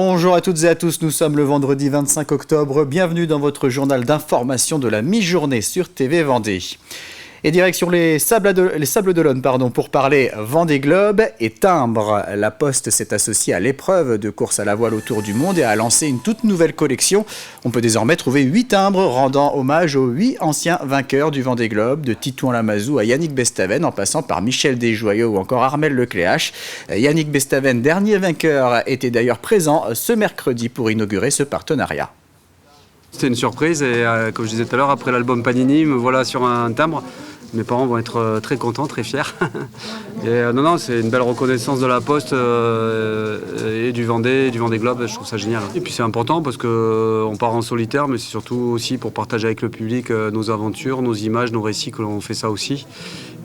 Bonjour à toutes et à tous, nous sommes le vendredi 25 octobre. Bienvenue dans votre journal d'information de la mi-journée sur TV Vendée. Et direction les Sables d'Olonne pour parler Vendée Globe et timbre. La Poste s'est associée à l'épreuve de course à la voile autour du monde et a lancé une toute nouvelle collection. On peut désormais trouver 8 timbres rendant hommage aux 8 anciens vainqueurs du Vendée Globe, de Titouan Lamazou à Yannick Bestaven, en passant par Michel Desjoyaux ou encore Armel Lecléache. Yannick Bestaven, dernier vainqueur, était d'ailleurs présent ce mercredi pour inaugurer ce partenariat. C'était une surprise et comme je disais tout à l'heure, après l'album Panini, me voilà sur un timbre. Mes parents vont être très contents, très fiers. Et non, c'est une belle reconnaissance de la Poste et du Vendée Globe, je trouve ça génial. Et puis c'est important parce qu'on part en solitaire, mais c'est surtout aussi pour partager avec le public nos aventures, nos images, nos récits, que l'on fait ça aussi.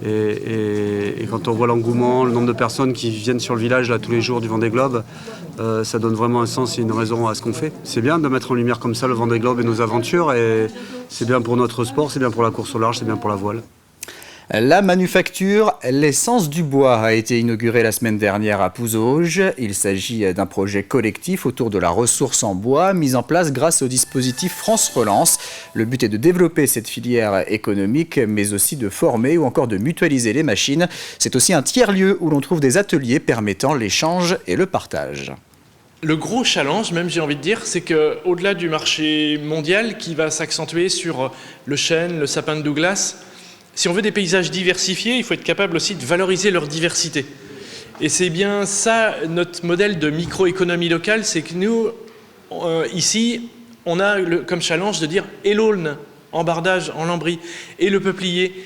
Et quand on voit l'engouement, le nombre de personnes qui viennent sur le village là, tous les jours du Vendée Globe, ça donne vraiment un sens et une raison à ce qu'on fait. C'est bien de mettre en lumière comme ça le Vendée Globe et nos aventures, et c'est bien pour notre sport, c'est bien pour la course au large, c'est bien pour la voile. La manufacture L'Essence du Bois a été inaugurée la semaine dernière à Pouzauges. Il s'agit d'un projet collectif autour de la ressource en bois mis en place grâce au dispositif France Relance. Le but est de développer cette filière économique, mais aussi de former ou encore de mutualiser les machines. C'est aussi un tiers-lieu où l'on trouve des ateliers permettant l'échange et le partage. Le gros challenge, même j'ai envie de dire, c'est qu'au-delà du marché mondial qui va s'accentuer sur le chêne, le sapin de Douglas, si on veut des paysages diversifiés, il faut être capable aussi de valoriser leur diversité. Et c'est bien ça, notre modèle de microéconomie locale, c'est que nous, ici, on a comme challenge de dire et l'aulne en bardage, en lambris, et le peuplier,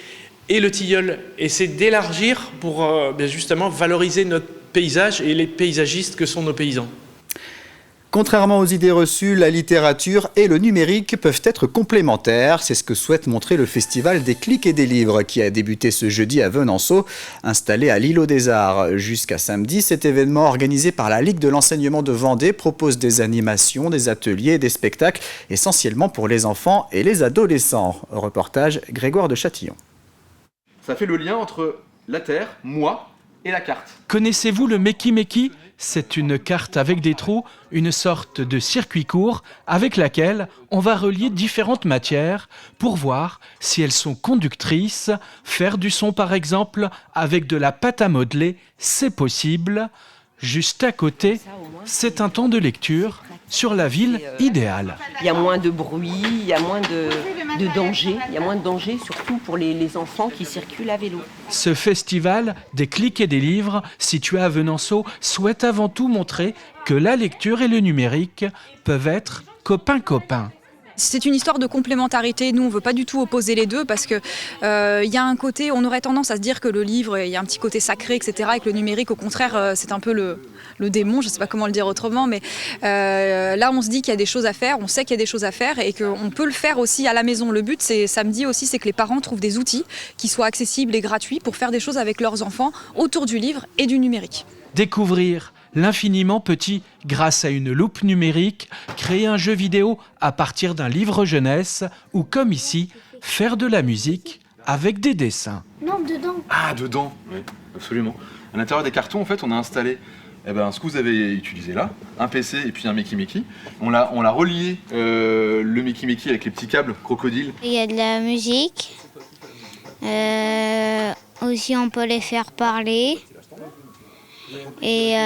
et le tilleul. Et c'est d'élargir pour justement valoriser notre paysage et les paysagistes que sont nos paysans. Contrairement aux idées reçues, la littérature et le numérique peuvent être complémentaires. C'est ce que souhaite montrer le festival des clics et des livres qui a débuté ce jeudi à Venanceau. Installé à l'Îlot des Arts jusqu'à samedi, cet événement organisé par la Ligue de l'enseignement de Vendée propose des animations, des ateliers et des spectacles essentiellement pour les enfants et les adolescents. Reportage Grégoire de Châtillon. Ça fait le lien entre la terre, moi et la carte. Connaissez-vous le Meki-Meki ? C'est une carte avec des trous, une sorte de circuit court avec laquelle on va relier différentes matières pour voir si elles sont conductrices. Faire du son par exemple avec de la pâte à modeler, c'est possible. Juste à côté, c'est un temps de lecture sur la ville idéale. Il y a moins de bruit, il y a moins de danger. Il y a moins de danger, surtout pour les enfants qui circulent à vélo. Ce festival des clics et des livres, situé à Venanceau, souhaite avant tout montrer que la lecture et le numérique peuvent être copains-copains. C'est une histoire de complémentarité. Nous, on ne veut pas du tout opposer les deux parce qu'il y a un côté, on aurait tendance à se dire que le livre, il y a un petit côté sacré, etc. Et que le numérique, au contraire, c'est un peu le démon, je ne sais pas comment le dire autrement. Mais là, on se dit qu'il y a des choses à faire, on sait qu'il y a des choses à faire et qu'on peut le faire aussi à la maison. Le but, c'est samedi aussi, c'est que les parents trouvent des outils qui soient accessibles et gratuits pour faire des choses avec leurs enfants autour du livre et du numérique. Découvrir l'infiniment petit grâce à une loupe numérique, créer un jeu vidéo à partir d'un livre jeunesse ou comme ici, faire de la musique avec des dessins. Non, dedans. Ah, dedans, oui, absolument. À l'intérieur des cartons, en fait, on a installé ce que vous avez utilisé là, un PC et puis un Meki-Meki. On l'a relié le Meki-Meki avec les petits câbles crocodiles. Il y a de la musique. Aussi, on peut les faire parler. Et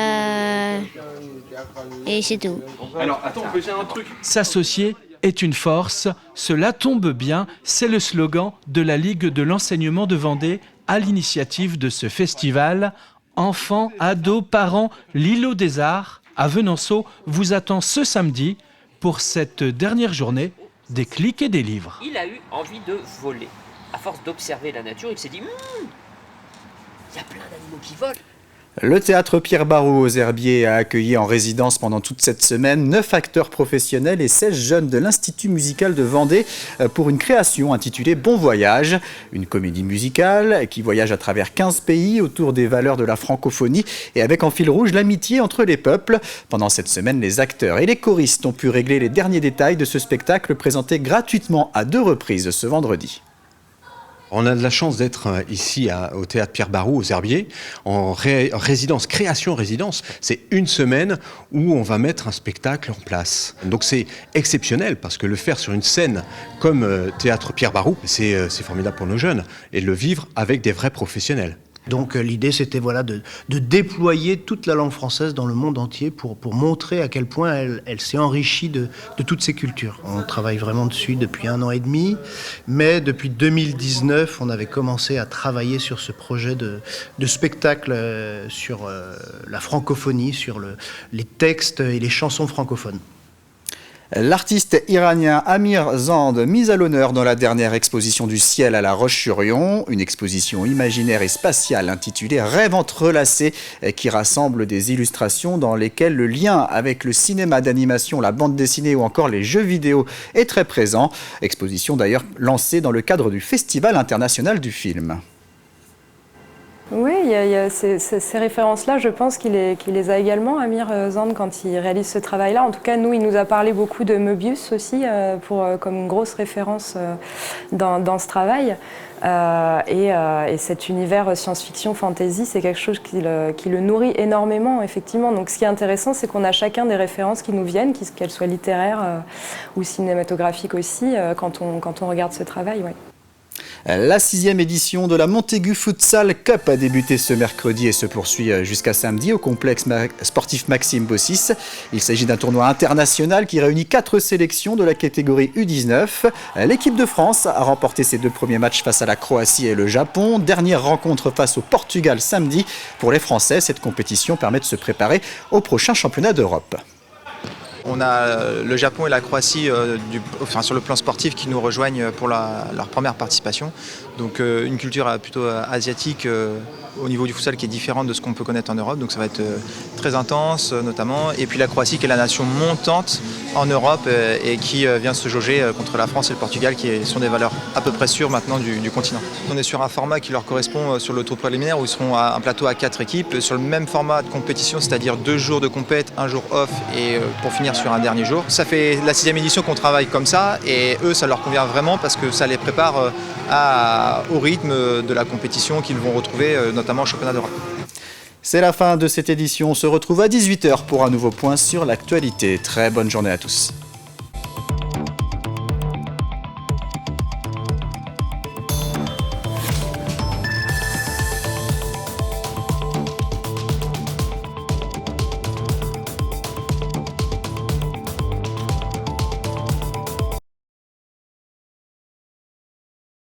c'est tout. Alors, attends, on peut essayer un truc. S'associer est une force, cela tombe bien, c'est le slogan de la Ligue de l'enseignement de Vendée à l'initiative de ce festival. Enfants, ados, parents, l'Îlot des Arts à Venanceau vous attend ce samedi pour cette dernière journée des clics et des livres. Il a eu envie de voler. À force d'observer la nature, il s'est dit il y a plein d'animaux qui volent. Le théâtre Pierre Barou aux Herbiers a accueilli en résidence pendant toute cette semaine 9 acteurs professionnels et 16 jeunes de l'Institut musical de Vendée pour une création intitulée Bon Voyage, une comédie musicale qui voyage à travers 15 pays autour des valeurs de la francophonie et avec en fil rouge l'amitié entre les peuples. Pendant cette semaine, les acteurs et les choristes ont pu régler les derniers détails de ce spectacle présenté gratuitement à 2 reprises ce vendredi. On a de la chance d'être ici au Théâtre Pierre Barroux, aux Herbiers, en résidence, création-résidence. C'est une semaine où on va mettre un spectacle en place. Donc c'est exceptionnel parce que le faire sur une scène comme Théâtre Pierre Barroux, c'est formidable pour nos jeunes. Et le vivre avec des vrais professionnels. Donc l'idée c'était de déployer toute la langue française dans le monde entier pour montrer à quel point elle s'est enrichie de toutes ces cultures. On travaille vraiment dessus depuis 1 an et demi, mais depuis 2019 on avait commencé à travailler sur ce projet de spectacle sur la francophonie, sur les textes et les chansons francophones. L'artiste iranien Amir Zand, mis à l'honneur dans la dernière exposition du ciel à La Roche-sur-Yon, une exposition imaginaire et spatiale intitulée Rêves entrelacés, qui rassemble des illustrations dans lesquelles le lien avec le cinéma d'animation, la bande dessinée ou encore les jeux vidéo est très présent. Exposition d'ailleurs lancée dans le cadre du Festival international du film. Oui, il y a ces références-là, je pense qu'il les a également, Amir Zand, quand il réalise ce travail-là. En tout cas, nous, il nous a parlé beaucoup de Möbius aussi, comme une grosse référence dans ce travail. Et cet univers science-fiction, fantasy, c'est quelque chose qui le nourrit énormément, effectivement. Donc ce qui est intéressant, c'est qu'on a chacun des références qui nous viennent, qu'elles soient littéraires ou cinématographiques aussi, quand on regarde ce travail. Ouais. La 6e édition de la Montaigu Futsal Cup a débuté ce mercredi et se poursuit jusqu'à samedi au complexe sportif Maxime Bossis. Il s'agit d'un tournoi international qui réunit 4 sélections de la catégorie U19. L'équipe de France a remporté ses 2 premiers matchs face à la Croatie et le Japon. Dernière rencontre face au Portugal samedi. Pour les Français, cette compétition permet de se préparer au prochain championnat d'Europe. On a le Japon et la Croatie sur le plan sportif qui nous rejoignent pour leur première participation. Donc une culture plutôt asiatique au niveau du futsal qui est différente de ce qu'on peut connaître en Europe. Donc ça va être très intense notamment. Et puis la Croatie qui est la nation montante en Europe et qui vient se jauger contre la France et le Portugal qui sont des valeurs à peu près sûres maintenant du continent. On est sur un format qui leur correspond sur le tour préliminaire où ils seront à un plateau à 4 équipes sur le même format de compétition, c'est-à-dire 2 jours de compète, 1 jour off et pour finir sur un dernier jour. Ça fait la 6e édition qu'on travaille comme ça et eux ça leur convient vraiment parce que ça les prépare au rythme de la compétition qu'ils vont retrouver notamment au championnat d'Europe. C'est la fin de cette édition. On se retrouve à 18h pour un nouveau point sur l'actualité. Très bonne journée à tous.